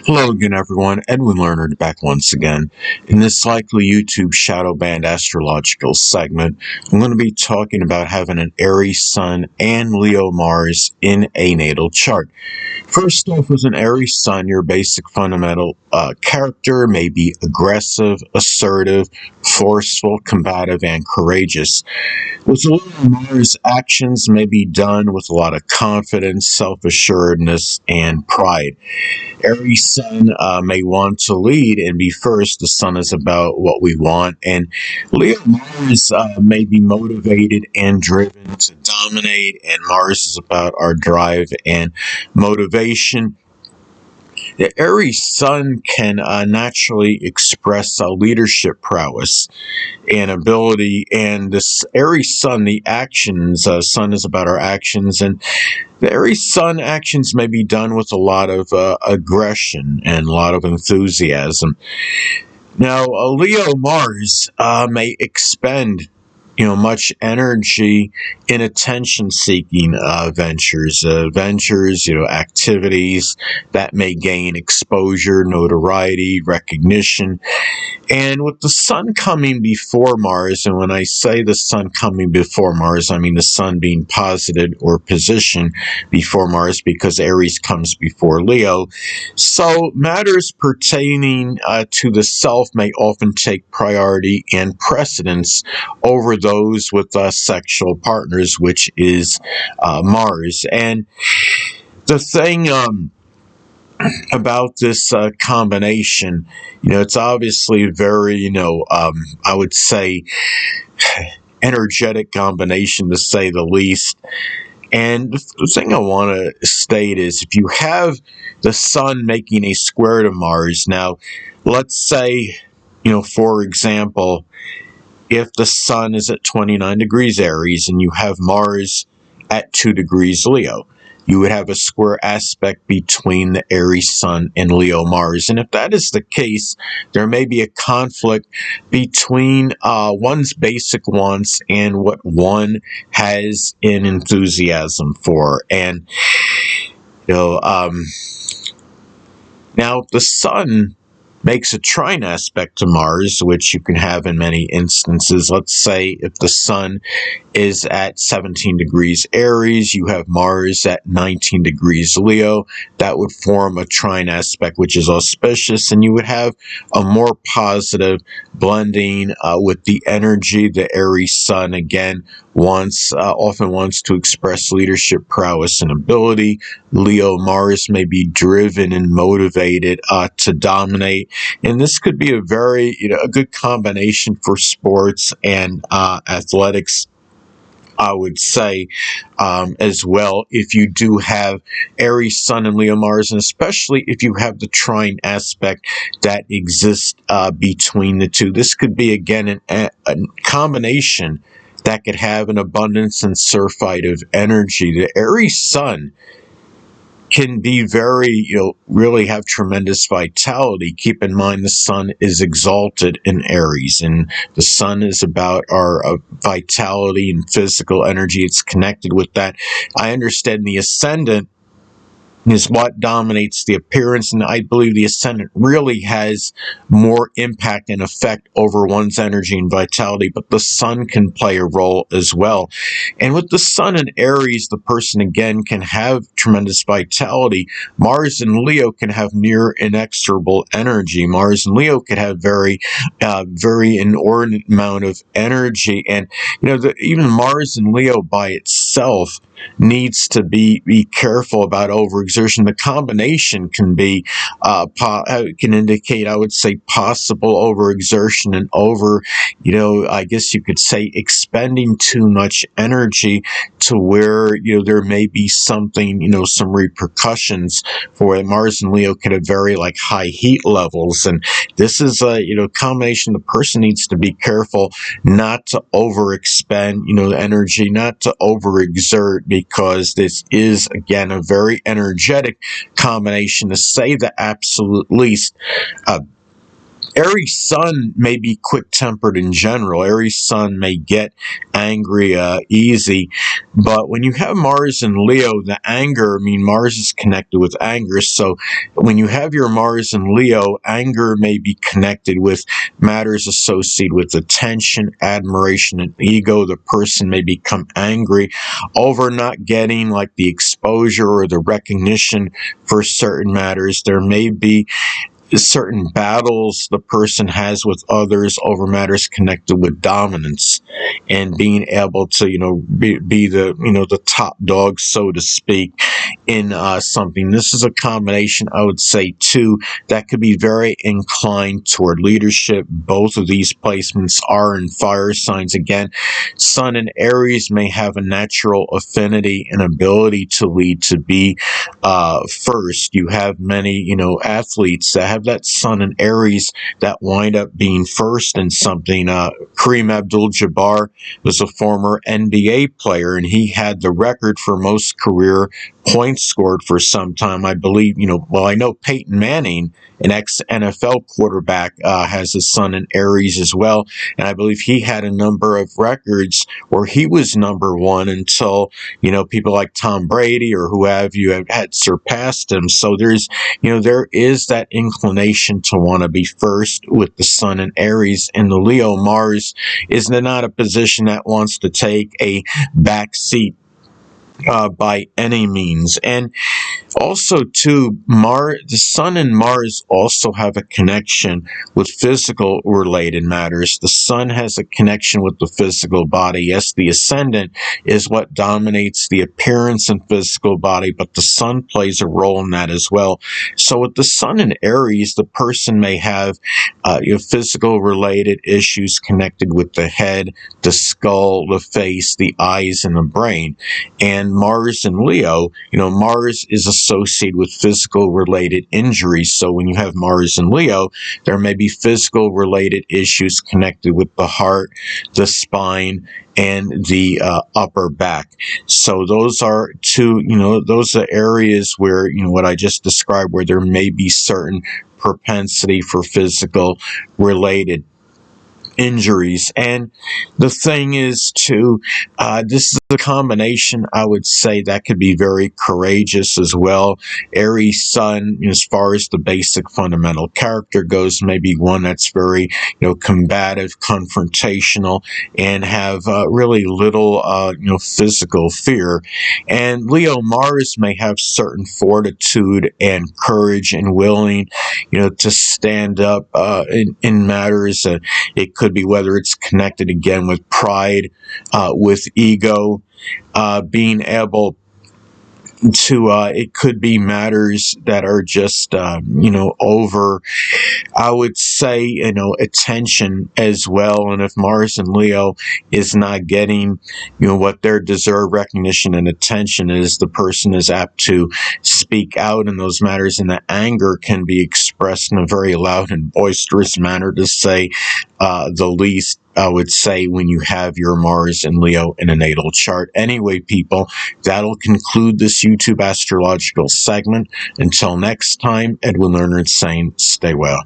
Hello again, everyone. Edwin Learnard back once again. In this likely YouTube shadow band astrological segment, I'm going to be talking about having an Aries Sun and Leo Mars in a natal chart. First off, with an Aries Sun, your basic fundamental character may be aggressive, assertive, forceful, combative, and courageous. With Leo Mars, actions may be done with a lot of confidence, self-assuredness, and pride. Aries Sun may want to lead and be first. The Sun is about what we want, and Leo Mars may be motivated and driven to dominate, and Mars is about our drive and motivation. The Aries Sun can naturally express leadership prowess and ability, and this Aries Sun, the actions, Sun is about our actions, and the Aries Sun actions may be done with a lot of aggression and a lot of enthusiasm. Now, Leo Mars may expend much energy in attention-seeking ventures, activities that may gain exposure, notoriety, recognition. And with the Sun coming before Mars, and when I say the Sun coming before Mars, I mean the Sun being posited or positioned before Mars, because Aries comes before Leo. So matters pertaining to the self may often take priority and precedence over those with sexual partners, which is Mars. And the thing about this combination, it's obviously very, I would say, energetic combination, to say the least. And the thing I want to state is, if you have the Sun making a square to Mars, now, let's say, for example, if the Sun is at 29 degrees Aries and you have Mars at 2 degrees Leo, you would have a square aspect between the Aries Sun and Leo Mars. And if that is the case, there may be a conflict between one's basic wants and what one has in enthusiasm for. And, now the Sun makes a trine aspect to Mars, which you can have in many instances. Let's say if the Sun is at 17 degrees Aries, you have Mars at 19 degrees Leo. That would form a trine aspect, which is auspicious, and you would have a more positive blending with the energy. The Aries Sun, again, often wants to express leadership prowess and ability. Leo Mars may be driven and motivated to dominate, and this could be a very a good combination for sports and athletics, I would say, as well, if you do have Aries Sun and Leo Mars, and especially if you have the trine aspect that exists between the two. This could be, again, a combination that could have an abundance and surfeit of energy. The Aries Sun can be very, really have tremendous vitality. Keep in mind, the Sun is exalted in Aries, and the Sun is about our vitality and physical energy. It's connected with that. I understand the ascendant is what dominates the appearance, and I believe the ascendant really has more impact and effect over one's energy and vitality, but the Sun can play a role as well. And with the Sun in Aries, the person, again, can have tremendous vitality. Mars and Leo can have near inexorable energy. Mars and Leo could have very inordinate amount of energy, and even Mars and Leo by itself needs to be careful about overexertion. The combination can be can indicate, I would say, possible overexertion and I guess you could say, expending too much energy to where there may be something, some repercussions for it. Mars and Leo could have very high heat levels, and this is a combination. The person needs to be careful not to overexpend energy, not to overexert, because this is, again, a very energetic combination, to say the absolute least. Aries Sun may be quick-tempered in general. Aries Sun may get angry easy, but when you have Mars and Leo, the anger, I mean, Mars is connected with anger, so when you have your Mars and Leo, anger may be connected with matters associated with attention, admiration, and ego. The person may become angry over not getting like the exposure or the recognition for certain matters. There may be certain battles the person has with others over matters connected with dominance and being able to, be the, the top dog, so to speak, in something. This is a combination, I would say, too, that could be very inclined toward leadership. Both of these placements are in fire signs. Again, Sun and Aries may have a natural affinity and ability to lead, to be first. You have many, athletes that have that Sun and Aries that wind up being first in something. Kareem Abdul-Jabbar was a former NBA player, and he had the record for most career points scored for some time. I believe, I know Peyton Manning, an ex-NFL quarterback, has a Sun in Aries as well, and I believe he had a number of records where he was number one until, people like Tom Brady or who have you had surpassed him. So there's, there is that inclination to want to be first with the Sun in Aries, and the Leo Mars is not a position that wants to take a back seat by any means. And also, too, the Sun and Mars also have a connection with physical related matters. The Sun has a connection with the physical body. Yes, the ascendant is what dominates the appearance and physical body, but the Sun plays a role in that as well. So with the Sun in Aries, the person may have physical related issues connected with the head, the skull, the face, the eyes, and the brain. And Mars and Leo, Mars is associated with physical related injuries. So when you have Mars and Leo, there may be physical related issues connected with the heart, the spine, and the upper back. So those are two, those are areas where, what I just described, where there may be certain propensity for physical related injuries. And the thing is, too, this is a combination, I would say, that could be very courageous as well. Aries Sun, as far as the basic fundamental character goes, maybe one that's very, combative, confrontational, and have really little, physical fear. And Leo Mars may have certain fortitude and courage and willing, to stand up in matters. It could be whether it's connected again with pride, with ego, being able to, it could be matters that are just, over, I would say, attention as well. And if Mars and Leo is not getting, what their deserved recognition and attention is, the person is apt to speak out in those matters, and the anger can be expressed in a very loud and boisterous manner, to say the least. I would say, when you have your Mars and Leo in a natal chart. Anyway, people, that'll conclude this YouTube astrological segment. Until next time, Edwin Learnard saying, stay well.